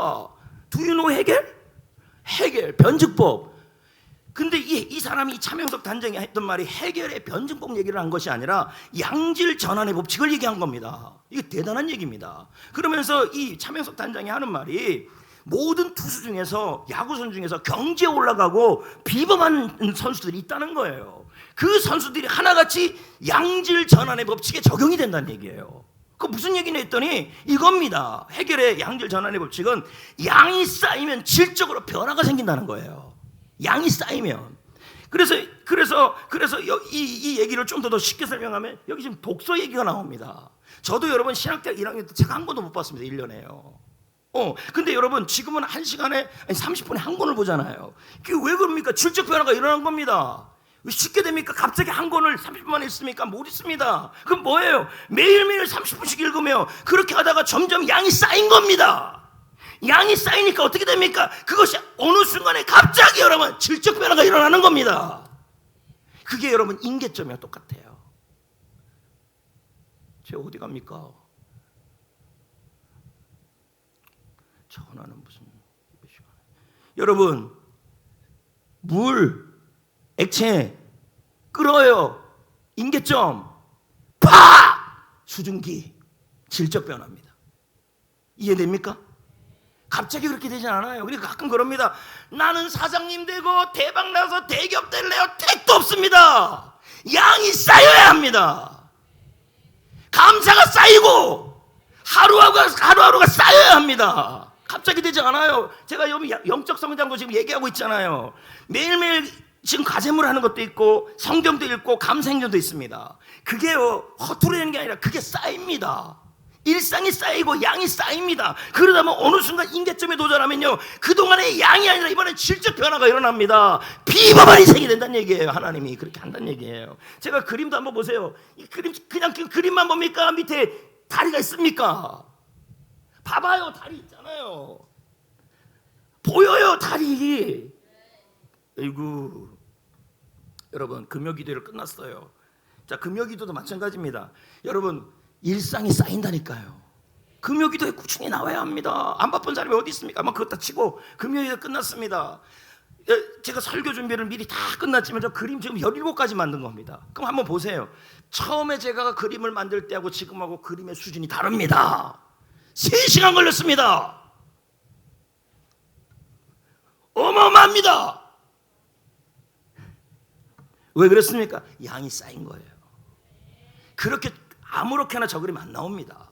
Do you know 헤겔? 헤겔 변증법. 근데 이 사람이 차명석 단장이 했던 말이 헤겔의 변증법 얘기를 한 것이 아니라 양질 전환의 법칙을 얘기한 겁니다. 이게 대단한 얘기입니다. 그러면서 이 차명석 단장이 하는 말이 모든 투수 중에서 야구선 중에서 경지에 올라가고 비범한 선수들이 있다는 거예요. 그 선수들이 하나같이 양질 전환의 법칙에 적용이 된다는 얘기예요. 그 무슨 얘기냐 했더니 이겁니다. 헤겔의 양질 전환의 법칙은 양이 쌓이면 질적으로 변화가 생긴다는 거예요. 양이 쌓이면. 그래서 이 얘기를 좀 더 쉽게 설명하면 여기 지금 독서 얘기가 나옵니다. 저도 여러분 신학대학 1학년 때 책 한 권도 못 봤습니다. 1년에요. 근데 여러분 지금은 1시간에 30분에 한 권을 보잖아요. 그게 왜 그럽니까? 질적 변화가 일어난 겁니다. 왜 쉽게 됩니까? 갑자기 한 권을 30분만 읽습니까? 못 읽습니다. 그럼 뭐예요? 매일매일 30분씩 읽으며 그렇게 하다가 점점 양이 쌓인 겁니다. 양이 쌓이니까 어떻게 됩니까? 그것이 어느 순간에 갑자기 여러분 질적 변화가 일어나는 겁니다. 그게 여러분 인계점이랑 똑같아요. 쟤 어디 갑니까? 전화는 무슨 시간에. 여러분 물 액체 끓어요. 인계점 수증기 질적 변화입니다. 이해됩니까? 갑자기 그렇게 되지 않아요. 그러니까 가끔 그럽니다. 나는 사장님 되고 대박 나서 대기업 될래요. 택도 없습니다. 양이 쌓여야 합니다. 감사가 쌓이고 하루하루가 쌓여야 합니다. 갑자기 되지 않아요. 제가 여기 영적 성장도 지금 얘기하고 있잖아요. 매일매일 지금 과제물 하는 것도 있고 성경도 읽고 감사행전도 있습니다. 그게요 허투루 하는 게 아니라 그게 쌓입니다. 일상이 쌓이고 양이 쌓입니다. 그러다 보면 어느 순간 인계점에 도달하면요 그동안의 양이 아니라 이번엔 질적 변화가 일어납니다. 비범한 인생이 된다는 얘기예요. 하나님이 그렇게 한다는 얘기예요. 제가 그림도 한번 보세요. 이 그림 그냥 그 그림만 봅니까? 밑에 다리가 있습니까? 봐봐요. 다리 있잖아요. 보여요. 다리. 아이고 여러분 금요기도를 끝났어요. 자 금요기도도 마찬가지입니다. 여러분 일상이 쌓인다니까요. 금요기도에 꾸준히 나와야 합니다. 안 바쁜 사람이 어디 있습니까? 그것 다 치고 금요기도 끝났습니다. 제가 설교 준비를 미리 다 끝났지만 저 그림 지금 17가지 만든 겁니다. 그럼 한번 보세요. 처음에 제가 그림을 만들 때하고 지금하고 그림의 수준이 다릅니다. 3시간 걸렸습니다. 어마어마합니다. 왜 그렇습니까? 양이 쌓인 거예요. 그렇게 아무렇게나 저 그림 안 나옵니다.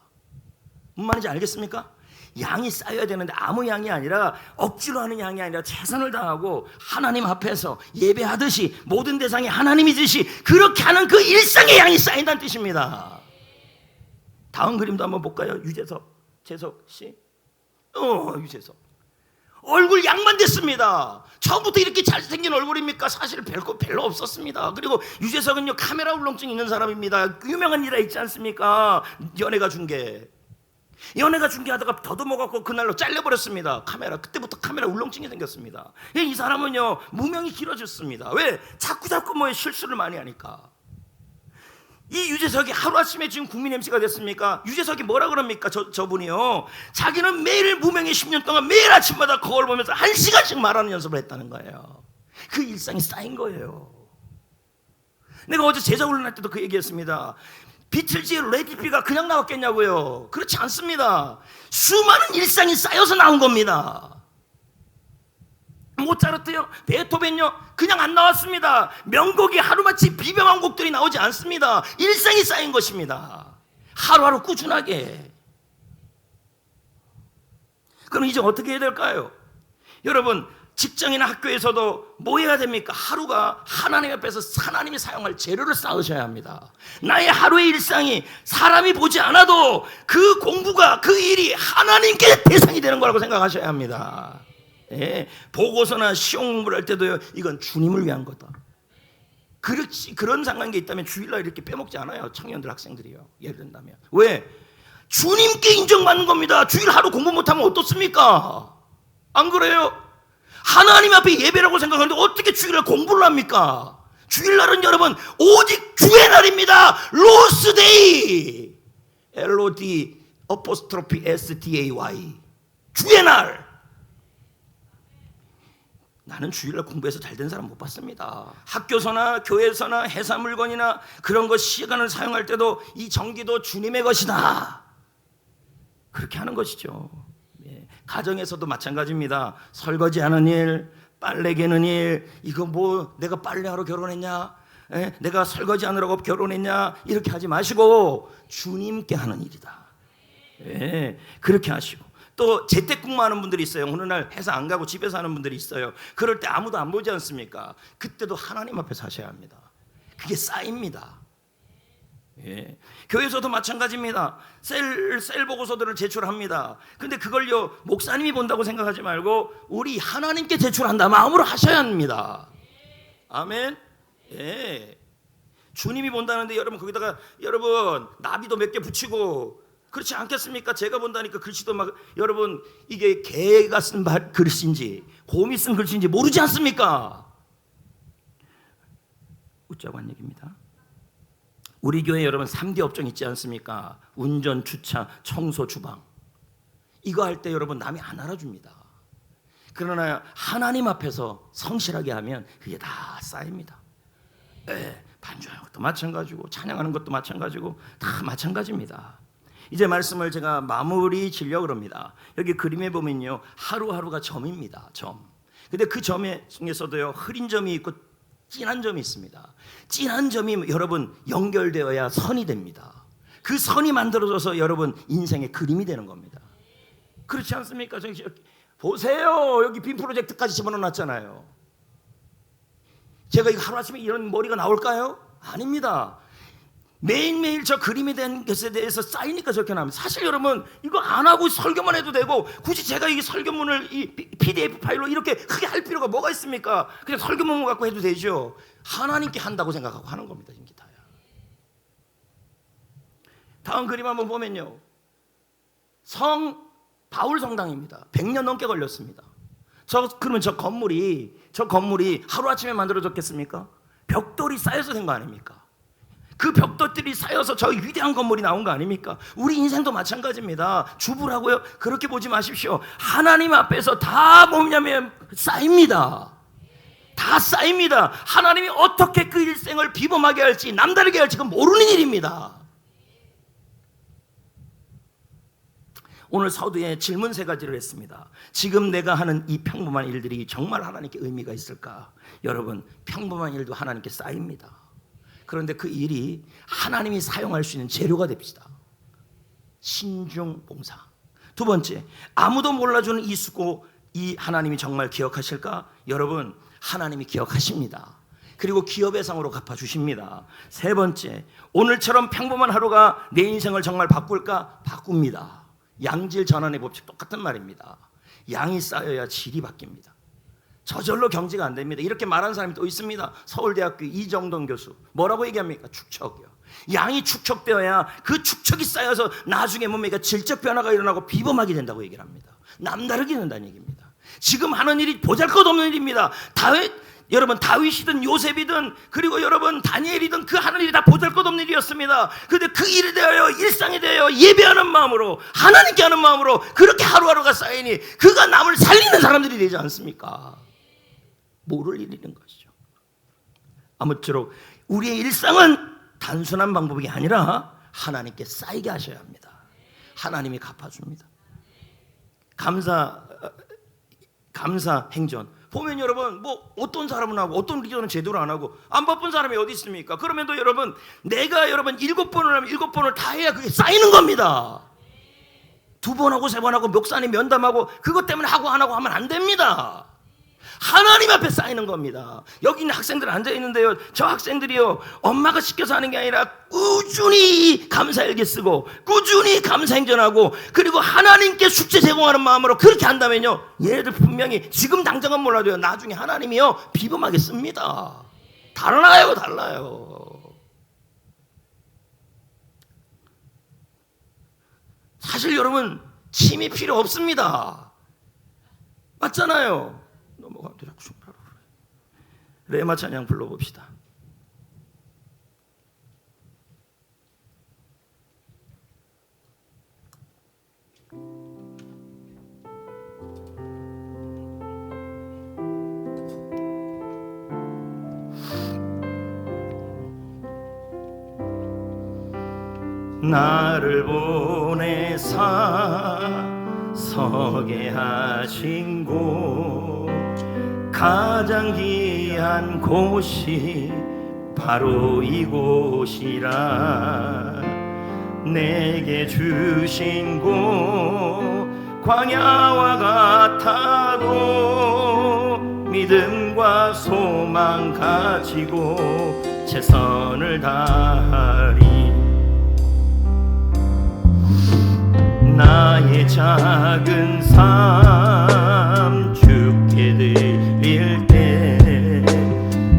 무슨 말인지 알겠습니까? 양이 쌓여야 되는데 아무 양이 아니라 억지로 하는 양이 아니라 최선을 다하고 하나님 앞에서 예배하듯이 모든 대상이 하나님이듯이 그렇게 하는 그 일상의 양이 쌓인다는 뜻입니다. 다음 그림도 한번 볼까요? 재석 씨. 유재석. 얼굴 양만 됐습니다. 처음부터 이렇게 잘생긴 얼굴입니까? 사실 별로 없었습니다. 그리고 유재석은요 카메라 울렁증 있는 사람입니다. 유명한 일화 있지 않습니까? 연예가 중계 하다가 더듬어갖고 그날로 잘려버렸습니다. 그때부터 카메라 울렁증이 생겼습니다. 이 사람은요 무명이 길어졌습니다. 왜? 자꾸 뭐 실수를 많이 하니까. 이 유재석이 하루아침에 지금 국민 MC가 됐습니까? 유재석이 뭐라 그럽니까? 저분이요 자기는 매일 무명의 10년 동안 매일 아침마다 거울 보면서 1시간씩 말하는 연습을 했다는 거예요. 그 일상이 쌓인 거예요. 내가 어제 제자 훈련할 때도 그 얘기했습니다. 비틀즈의 레디피가 그냥 나왔겠냐고요. 그렇지 않습니다. 수많은 일상이 쌓여서 나온 겁니다. 모차르트요, 베토벤요 그냥 안 나왔습니다. 명곡이 하루마치 비명한 곡들이 나오지 않습니다. 일상이 쌓인 것입니다. 하루하루 꾸준하게. 그럼 이제 어떻게 해야 될까요? 여러분 직장이나 학교에서도 뭐 해야 됩니까? 하루가 하나님 앞에서 하나님이 사용할 재료를 쌓으셔야 합니다. 나의 하루의 일상이 사람이 보지 않아도 그 공부가 그 일이 하나님께 대상이 되는 거라고 생각하셔야 합니다. 예, 보고서나 시험 공부를 할 때도요, 이건 주님을 위한 거다. 그렇지, 그런 상관계 있다면 주일날 이렇게 빼먹지 않아요. 청년들, 학생들이요. 예를 든다면. 왜? 주님께 인정받는 겁니다. 주일 하루 공부 못하면 어떻습니까? 안 그래요? 하나님 앞에 예배라고 생각하는데 어떻게 주일날 공부를 합니까? 주일날은 여러분 오직 주의 날입니다. 로스데이. LOD 어포스트로피 SDAY. 주의 날. 나는 주일날 공부해서 잘 된 사람 못 봤습니다. 학교서나 교회에서나 회사 물건이나 그런 것 시간을 사용할 때도 이 전기도 주님의 것이다. 그렇게 하는 것이죠. 예. 가정에서도 마찬가지입니다. 설거지하는 일, 빨래 개는 일, 이거 뭐 내가 빨래하러 결혼했냐? 예? 내가 설거지하느라고 결혼했냐? 이렇게 하지 마시고 주님께 하는 일이다. 예. 그렇게 하시고 또 재택근무하는 분들이 있어요. 어느 날 회사 안 가고 집에서 하는 분들이 있어요. 그럴 때 아무도 안 보지 않습니까? 그때도 하나님 앞에서 하셔야 합니다. 그게 쌓입니다. 예. 교회에서도 마찬가지입니다. 셀 보고서들을 제출합니다. 근데 그걸요 목사님이 본다고 생각하지 말고 우리 하나님께 제출한다 마음으로 하셔야 합니다. 아멘. 예. 주님이 본다는데 여러분 거기다가 여러분 나비도 몇 개 붙이고 그렇지 않겠습니까? 제가 본다니까 글씨도 막 여러분 이게 개가 쓴 글씨인지 곰이 쓴 글씨인지 모르지 않습니까? 웃자고 한 얘기입니다. 우리 교회 여러분 3D 업종 있지 않습니까? 운전, 주차, 청소, 주방. 이거 할 때 여러분 남이 안 알아줍니다. 그러나 하나님 앞에서 성실하게 하면 그게 다 쌓입니다. 네, 반주하는 것도 마찬가지고 찬양하는 것도 마찬가지고 다 마찬가지입니다. 이제 말씀을 제가 마무리 지려고 합니다. 여기 그림에 보면요 하루하루가 점입니다. 점. 근데 그 점에 중에서도요 흐린 점이 있고 진한 점이 있습니다. 진한 점이 여러분 연결되어야 선이 됩니다. 그 선이 만들어져서 여러분 인생의 그림이 되는 겁니다. 그렇지 않습니까? 보세요. 여기 빔 프로젝트까지 집어넣어놨잖아요. 제가 이거 하루아침에 이런 머리가 나올까요? 아닙니다. 매일매일 저 그림에 대한 것에 대해서 쌓이니까 저렇게 나옵니다. 사실 여러분 이거 안 하고 설교만 해도 되고 굳이 제가 이 설교문을 이 PDF 파일로 이렇게 크게 할 필요가 뭐가 있습니까? 그냥 설교문만 갖고 해도 되죠. 하나님께 한다고 생각하고 하는 겁니다. 이게 다야. 다음 그림 한번 보면요. 바울 성당입니다. 100년 넘게 걸렸습니다. 그러면 저 건물이 하루아침에 만들어졌겠습니까? 벽돌이 쌓여서 된 거 아닙니까? 그 벽돌들이 쌓여서 저 위대한 건물이 나온 거 아닙니까? 우리 인생도 마찬가지입니다. 주부라고요? 그렇게 보지 마십시오. 하나님 앞에서 다 뭐냐면 쌓입니다. 다 쌓입니다. 하나님이 어떻게 그 일생을 비범하게 할지 남다르게 할지 그건 모르는 일입니다. 오늘 서두에 질문 3가지를 했습니다. 지금 내가 하는 이 평범한 일들이 정말 하나님께 의미가 있을까? 여러분 평범한 일도 하나님께 쌓입니다. 그런데 그 일이 하나님이 사용할 수 있는 재료가 됩시다. 신중 봉사. 2번째, 아무도 몰라주는 이 수고, 이 하나님이 정말 기억하실까? 여러분 하나님이 기억하십니다. 그리고 기업의상으로 갚아주십니다. 3번째, 오늘처럼 평범한 하루가 내 인생을 정말 바꿀까? 바꿉니다. 양질 전환의 법칙 똑같은 말입니다. 양이 쌓여야 질이 바뀝니다. 저절로 경제가 안 됩니다. 이렇게 말하는 사람이 또 있습니다. 서울대학교 이정동 교수 뭐라고 얘기합니까? 축척이요. 양이 축척되어야 그 축척이 쌓여서 나중에 몸에가 질적 변화가 일어나고 비범하게 된다고 얘기를 합니다. 남다르게 된다는 얘기입니다. 지금 하는 일이 보잘것없는 일입니다. 여러분 다윗이든 요셉이든 그리고 여러분 다니엘이든 그 하는 일이 다 보잘것없는 일이었습니다. 그런데 그 일이 되어야 일상이 되어야 예배하는 마음으로 하나님께 하는 마음으로 그렇게 하루하루가 쌓이니 그가 남을 살리는 사람들이 되지 않습니까? 모를 일인 것이죠. 아무쪼록 우리의 일상은 단순한 방법이 아니라 하나님께 쌓이게 하셔야 합니다. 하나님이 갚아줍니다. 감사 행전 보면 여러분 뭐 어떤 사람은 하고 어떤 리더는 제대로 안 하고 안 바쁜 사람이 어디 있습니까? 그러면도 여러분 내가 여러분 7번을 하면 7번을 다 해야 그게 쌓이는 겁니다. 2번 하고 3번 하고 목사님 면담하고 그것 때문에 하고 안 하고 하면 안 됩니다. 하나님 앞에 쌓이는 겁니다. 여기 있는 학생들 앉아 있는데요, 저 학생들이요, 엄마가 시켜서 하는 게 아니라 꾸준히 감사일기 쓰고 꾸준히 감사행전하고 그리고 하나님께 숙제 제공하는 마음으로 그렇게 한다면요, 얘네들 분명히 지금 당장은 몰라도요, 나중에 하나님이요 비범하게 씁니다. 달라요. 사실 여러분, 침이 필요 없습니다. 맞잖아요. 넘어가면 자꾸 흉하라고 그래. 레마 찬양 불러봅시다. 나를 보내사 서게 하신 곳, 가장 귀한 곳이 바로 이곳이라. 내게 주신 곳 광야와 같아도 믿음과 소망 가지고 최선을 다하리. 나의 작은 삶 주께 드릴 때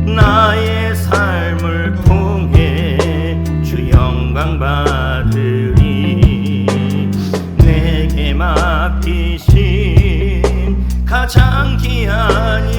나의 삶을 통해 주 영광 받으리. 내게 맡기신 가장 귀한